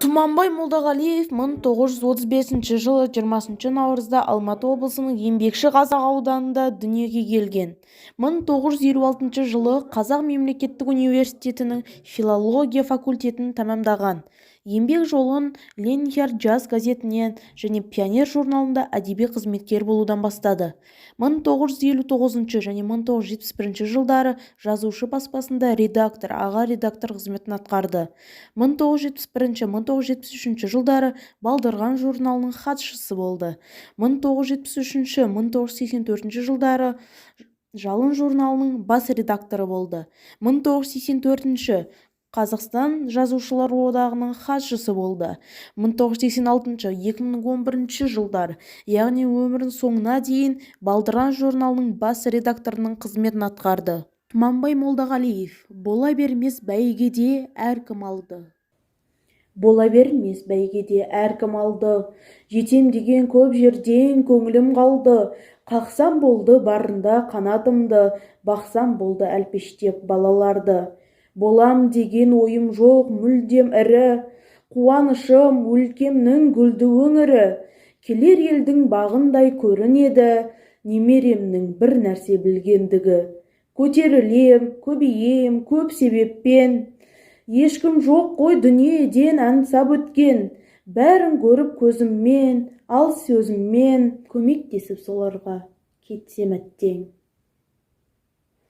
Тұманбай Молдағалиев 1935 жылы 20 наурызда Алматы облысының Еңбекші-Қазақ ауданында дүниеге келген. 1956 жылы Қазақ мемлекеттік университетінің филология факультетін тәмамдаған. Еңбек жолын Лениншарт жас газетінен және Пионер журналында әдеби қызметкер болудан бастады. 1959 және 1971 жылдары жазушы баспасында редактор, аға редактор қызметін атқарды. 1971-1973 жылдары Балдырған журналының хатшысы болды. 1973-1984 жылдары Жалын журналының бас редакторы болды. 1984 Қазақстан жазушылар одағының хатшысы болды. 1986-2011 жылдары, яғни өмірінің соңына дейін Балдырған журналының бас редакторының қызметін атқарды. Тұманбай Молдағалиев: бола бермес бәйгеде әркім алды. Бола бермес бәйгеде әркім алды. Жетем деген көп жерден көңілім қалды. Қақсам болды барында қанатымды, бақсам болды әлпештеп балаларды. Болам деген ойым жоқ мүлдем ірі, қуанышым өлкемнің гүлді өңірі. Келер елдің бағындай көрінеді, немеремнің бір нәрсе білгендігі. Көтерілем, көбейем көп себеппен, ешкім жоқ қой дүниеден аңсап өткен. Бәрін көріп көзіммен, ал сөзіммен көмектесіп соларға кетсем әттең.